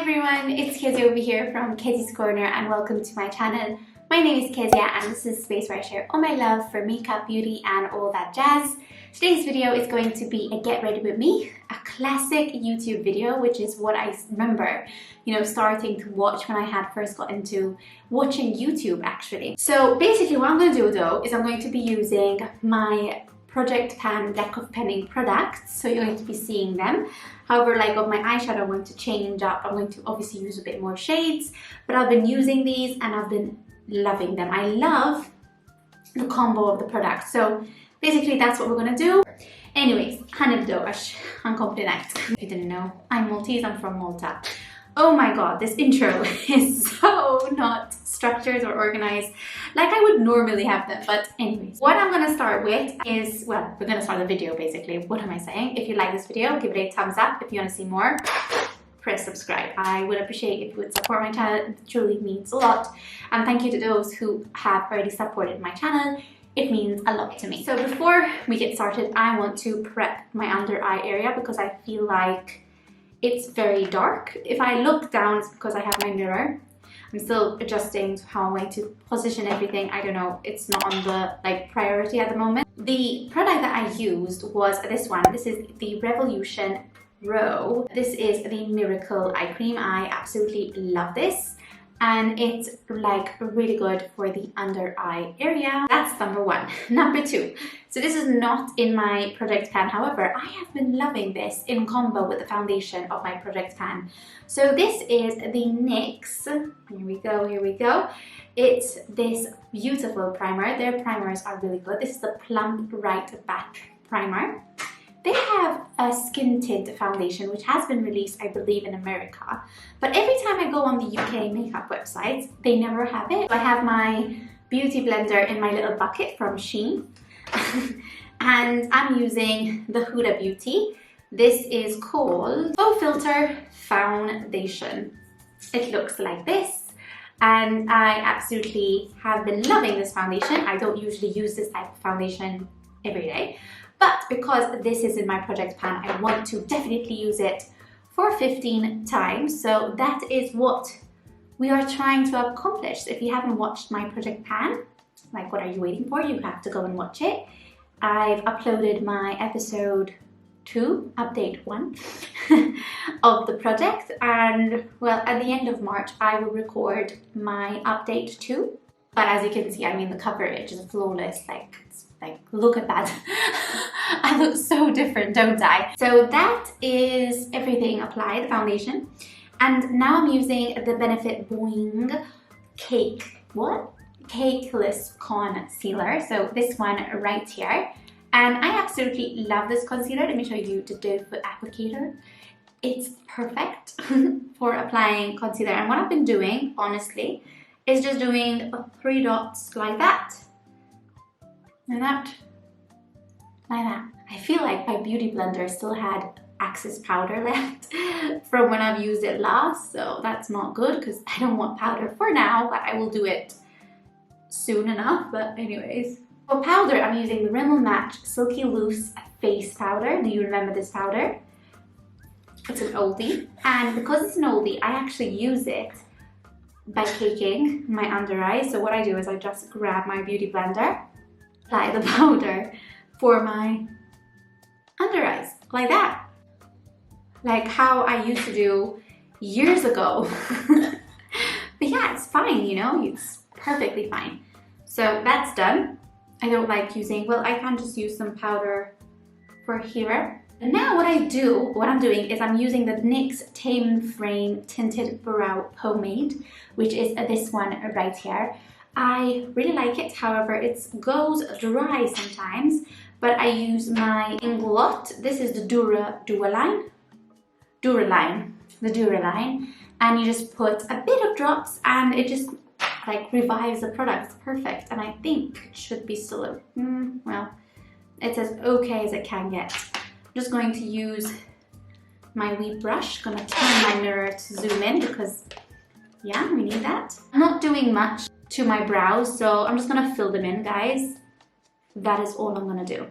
everyone, it's Kezia over here from Kezia's Corner and welcome to my channel. My name is Kezia and this is a space where I share all my love for makeup, beauty and all that jazz. Today's video is going to be a get ready with me, a classic YouTube video, which is what I remember, starting to watch when I had first got into watching YouTube actually. So basically what I'm going to do though is I'm going to be using my Project Pan deck of penning products, so you're going to be seeing them. However, like of my eyeshadow, I'm going to change up. I'm going to obviously use a bit more shades, but I've been using these and I've been loving them. I love the combo of the products. So basically that's what we're gonna do. Anyways, hanibdosh, ang komplenet. If you didn't know, I'm Maltese, I'm from Malta. Oh my god, this intro is so not structured or organized like I would normally have them. But anyways, what I'm gonna start with is, well, we're gonna start the video basically. What am I saying? If you like this video, give it a thumbs up. If you wanna see more, press subscribe. I would appreciate if you would support my channel. It truly means a lot. And thank you to those who have already supported my channel. It means a lot to me. So before we get started, I want to prep my under eye area because I feel like it's very dark. If I look down, it's because I have my mirror. I'm still adjusting to how I'm going to position everything. I don't know, it's not on the priority at the moment. The product that I used was this one. This is the Revolution Pro. This is the Miracle Eye Cream. I absolutely love this. And it's like really good for the under eye area. That's number one. Number two, so this is not in my Project Pan. However, I have been loving this in combo with the foundation of my Project Pan. So this is the NYX, here we go. It's this beautiful primer. Their primers are really good. This is the Plump Right Back Primer. They have a skin tint foundation which has been released, I believe, in America. But every time I go on the UK makeup websites, they never have it. I have my beauty blender in my little bucket from Shein. And I'm using the Huda Beauty. This is called Faux Filter Foundation. It looks like this. And I absolutely have been loving this foundation. I don't usually use this type of foundation every day. But because this is in my Project Pan, I want to definitely use it for 15 times. So that is what we are trying to accomplish. If you haven't watched my Project Pan, like what are you waiting for? You have to go and watch it. I've uploaded my episode 2, update 1 of the project. And well, at the end of March, I will record my update 2. But as you can see, I mean, the coverage is flawless. Like, look at that. I look so different, don't I? So that is everything applied, the foundation. And now I'm using the Benefit Boi-ing Cakeless Concealer. So this one right here. And I absolutely love this concealer. Let me show you the doe foot applicator. It's perfect for applying concealer. And what I've been doing, honestly, is just doing 3 dots like that. Like that. I feel like my beauty blender still had excess powder left from when I've used it last, so that's not good because I don't want powder for now, but I will do it soon enough. But anyways, for powder, I'm using the Rimmel Match Silky Loose Face Powder. Do you remember this powder? It's an oldie, and because it's an oldie, I actually use it by caking my under eyes. So what I do is I just grab my beauty blender, apply the powder for my under eyes, like that. Like how I used to do years ago. But yeah, it's fine, it's perfectly fine. So that's done. I don't like using, well, I can just use some powder for here. And now what I'm doing is I'm using the NYX Tame Frame Tinted Brow Pomade, which is this one right here. I really like it, however, it goes dry sometimes, but I use my Inglot. This is the Duraline, and you just put a bit of drops and it just like revives the product. It's perfect, and I think it should be still, well, it's as okay as it can get. I'm just going to use my wee brush, gonna turn my mirror to zoom in because yeah, we need that. I'm not doing much to my brows, so I'm just gonna fill them in, guys. That is all I'm gonna do.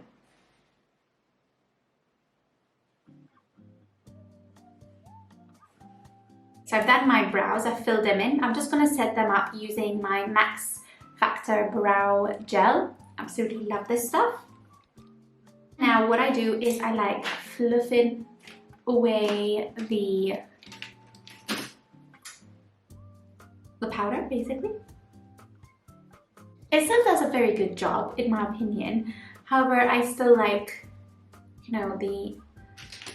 So I've done my brows, I've filled them in. I'm just going to set them up using my Max Factor Brow Gel. Absolutely love this stuff. Now what I do is I like fluffing away the powder, basically. It still does a very good job in my opinion. However, I still like, you know, the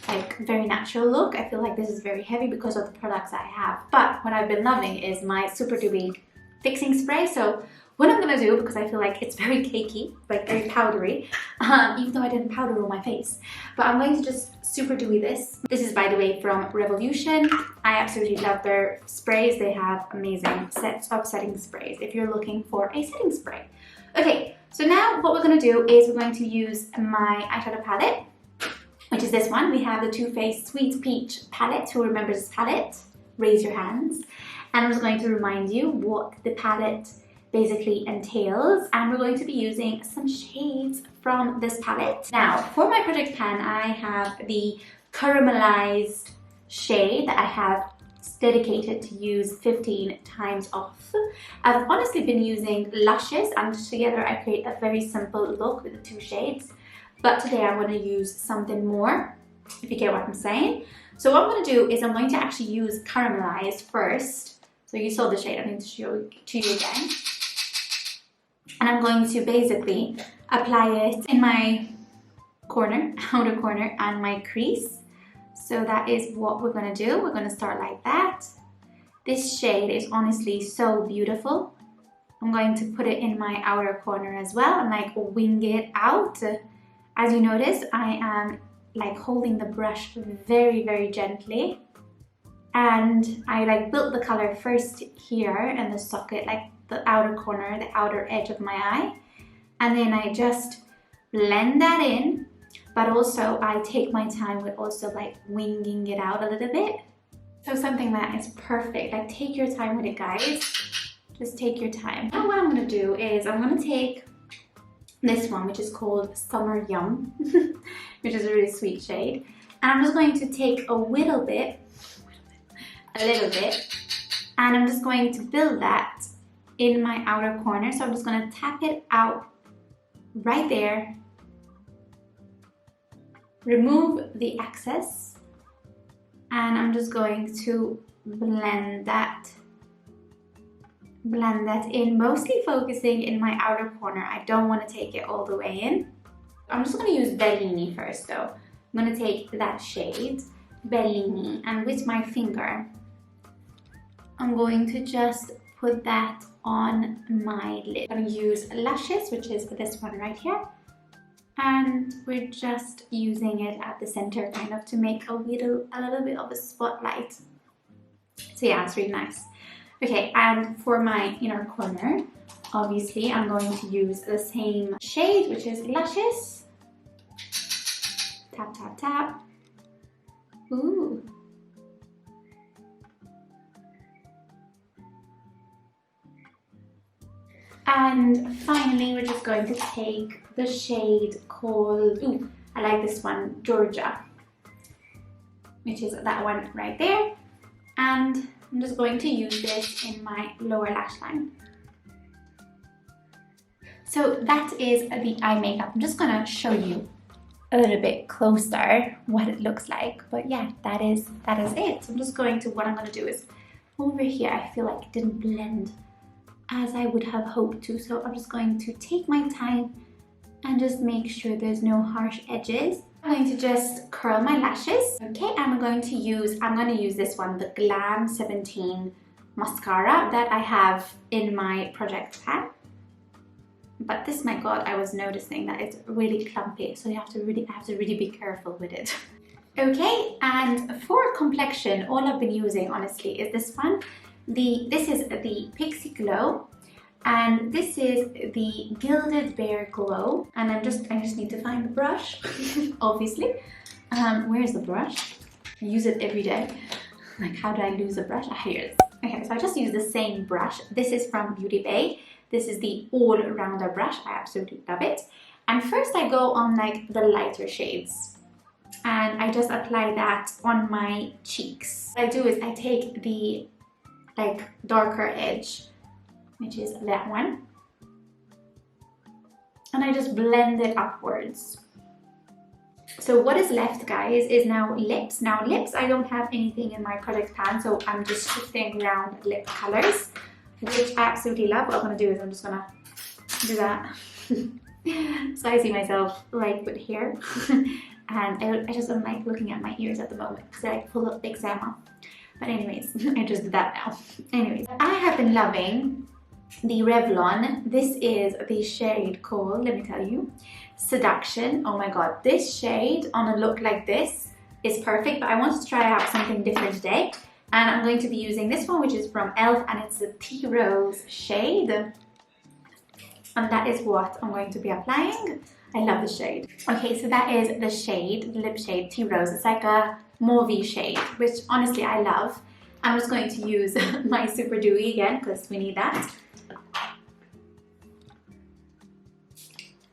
like very natural look. I feel like this is very heavy because of the products I have. But what I've been loving is my Superdewy fixing spray. So what I'm gonna do, because I feel like it's very cakey, like very powdery, even though I didn't powder on my face, but I'm going to just Superdewy this. This is, by the way, from Revolution. I absolutely love their sprays. They have amazing sets of setting sprays if you're looking for a setting spray. Okay, so now what we're gonna do is we're going to use my eyeshadow palette, which is this one. We have the Too Faced Sweet Peach palette. Who remembers this palette? Raise your hands. And I'm just going to remind you what the palette basically entails, and we're going to be using some shades from this palette. Now for my project pan, I have the caramelized shade that I have dedicated to use 15 times off. I've honestly been using lushes, and together I create a very simple look with the two shades, but today I'm going to use something more, if you get what I'm saying. So what I'm going to do is I'm going to actually use caramelized first. So you saw the shade, I'm going to show it to you again. And I'm going to basically apply it in my corner, outer corner, and my crease. So that is what we're going to do. We're going to start like that. This shade is honestly so beautiful. I'm going to put it in my outer corner as well and like wing it out. As you notice, I am like holding the brush very, very gently. And I like built the color first here in the socket, like the outer corner, the outer edge of my eye, and then I just blend that in, but also I take my time with also like winging it out a little bit. So something that is perfect, like take your time with it, guys. Just take your time. Now what I'm gonna do is I'm gonna take this one, which is called Summer Yum, which is a really sweet shade, and I'm just going to take a little bit, and I'm just going to build that in my outer corner. So I'm just going to tap it out right there, remove the excess, and I'm just going to blend that in, mostly focusing in my outer corner. I don't want to take it all the way in. I'm just going to use Bellini first though. I'm going to take that shade, Bellini, and with my finger I'm going to just put that on my lid. I'm going to use lashes, which is this one right here, and we're just using it at the center kind of to make a little bit of a spotlight. So yeah, it's really nice. Okay, and for my inner corner, obviously I'm going to use the same shade, which is lashes. Tap, tap, tap. Ooh. And finally, we're just going to take the shade called, ooh, I like this one, Georgia, which is that one right there. And I'm just going to use this in my lower lash line. So that is the eye makeup. I'm just gonna show you a little bit closer what it looks like. But yeah, that is it. So I'm just going to, what I'm gonna do is over here, I feel like it didn't blend as I would have hoped to. So I'm just going to take my time and just make sure there's no harsh edges. I'm going to just curl my lashes. Okay, I'm going to use this one, the Glam 17 mascara that I have in my project pan. But this, my god, I was noticing that it's really clumpy, so I have to really be careful with it. Okay, and for complexion, all I've been using honestly is this one. This is the Pixi Glow, and this is the Gilded Bare Glow. And I just need to find the brush, obviously. Where's the brush? I use it every day. Like, how do I lose a brush? Ah, here it is. Okay, so I just use the same brush. This is from Beauty Bay. This is the all-rounder brush. I absolutely love it. And first I go on like the lighter shades. and I just apply that on my cheeks. What I do is I take the like darker edge, which is that one, and I just blend it upwards. So what is left, guys, is now lips. Now lips, I don't have anything in my project pan, so I'm just shifting around lip colors, which I absolutely love. What I'm gonna do is I'm just gonna do that. So I see myself like with hair. And I just don't like looking at my ears at the moment because they're like full of eczema. But anyways, I just did that now. Anyways, I have been loving the Revlon. This is the shade called, let me tell you, Seduction. Oh my god, this shade on a look like this is perfect, but I wanted to try out something different today. And I'm going to be using this one, which is from e.l.f. and it's the Tea Rose shade. And that is what I'm going to be applying. I love the shade. Okay, so that is the shade, the lip shade, Tea Rose. It's like a mauvey shade, which honestly I love. I'm just going to use my Superdewy again because we need that.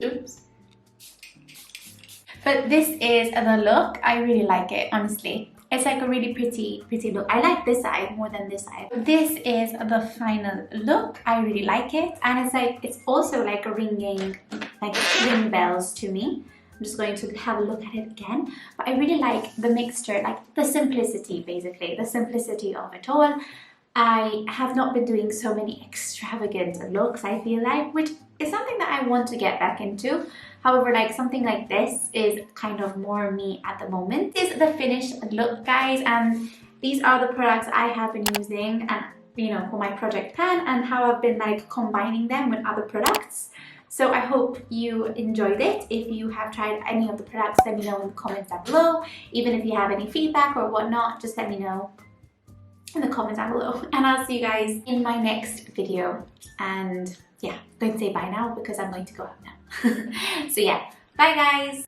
Oops. But this is the look. I really like it, honestly. It's like a really pretty look. I like this side more than this side. This is the final look. I really like it. And it's also like a ringing, like ring bells to me. I'm just going to have a look at it again. But I really like the mixture, like the simplicity, basically. The simplicity of it all. I have not been doing so many extravagant looks, I feel like, which is something that I want to get back into. However, like something like this is kind of more me at the moment. This is the finished look, guys, and these are the products I have been using and, you know, for my project pan, and how I've been like combining them with other products. So I hope you enjoyed it. If you have tried any of the products, let me know in the comments down below. Even if you have any feedback or whatnot, just let me know in the comments down below. And I'll see you guys in my next video. And yeah, I'm going to say bye now because I'm going to go out now. So yeah, bye guys.